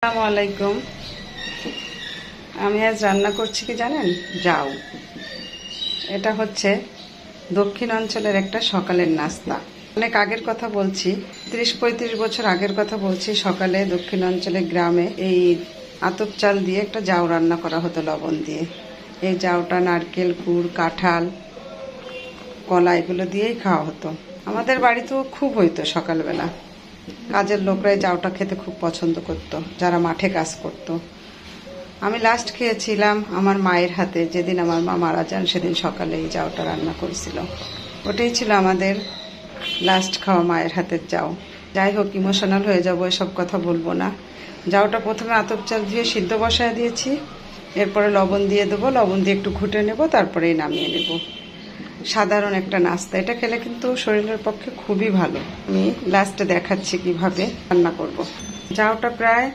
আসসালামু আলাইকুম। আমি আজ রান্না করছি কি জানেন? জাউ। এটা হচ্ছে দক্ষিণ অঞ্চলের একটা সকালের নাস্তা। অনেক আগের কথা বলছি, 30-35 বছর আগের কথা বলছি। সকালে দক্ষিণ অঞ্চলের গ্রামে এই আতপ চাল দিয়ে একটা জাউ রান্না করা হতো লবণ দিয়ে। এই জাউটা নারকেল, গুড়, কাঁঠাল, কলা এগুলো দিয়েই খাওয়া হতো। আমাদের বাড়িতেও খুব হইতো সকালবেলা। কাজের লোকরা এই জাউটা খেতে খুব পছন্দ করত, যারা মাঠে কাজ করতো। আমি লাস্ট খেয়েছিলাম আমার মায়ের হাতে, যেদিন আমার মা মারা যান সেদিন সকালে এই জাউটা রান্না করেছিল। ওটাই ছিল আমাদের লাস্ট খাওয়া মায়ের হাতের জাউ। যাই হোক, ইমোশনাল হয়ে যাবো, এসব কথা বলবো না। জাউটা প্রথমে আতপ চাল ধুয়ে সিদ্ধ বসায় দিয়েছি, এরপরে লবণ দিয়ে দেবো, লবণ দিয়ে একটু ঘুটে নেব, তারপরেই নামিয়ে নেব। সাধারণ একটা নাস্তা, এটা খেলে কিন্তু শরীরের পক্ষে খুবই ভালো। আমি লাস্টে দেখাচ্ছি কিভাবে রান্না করব। জাউটা প্রায়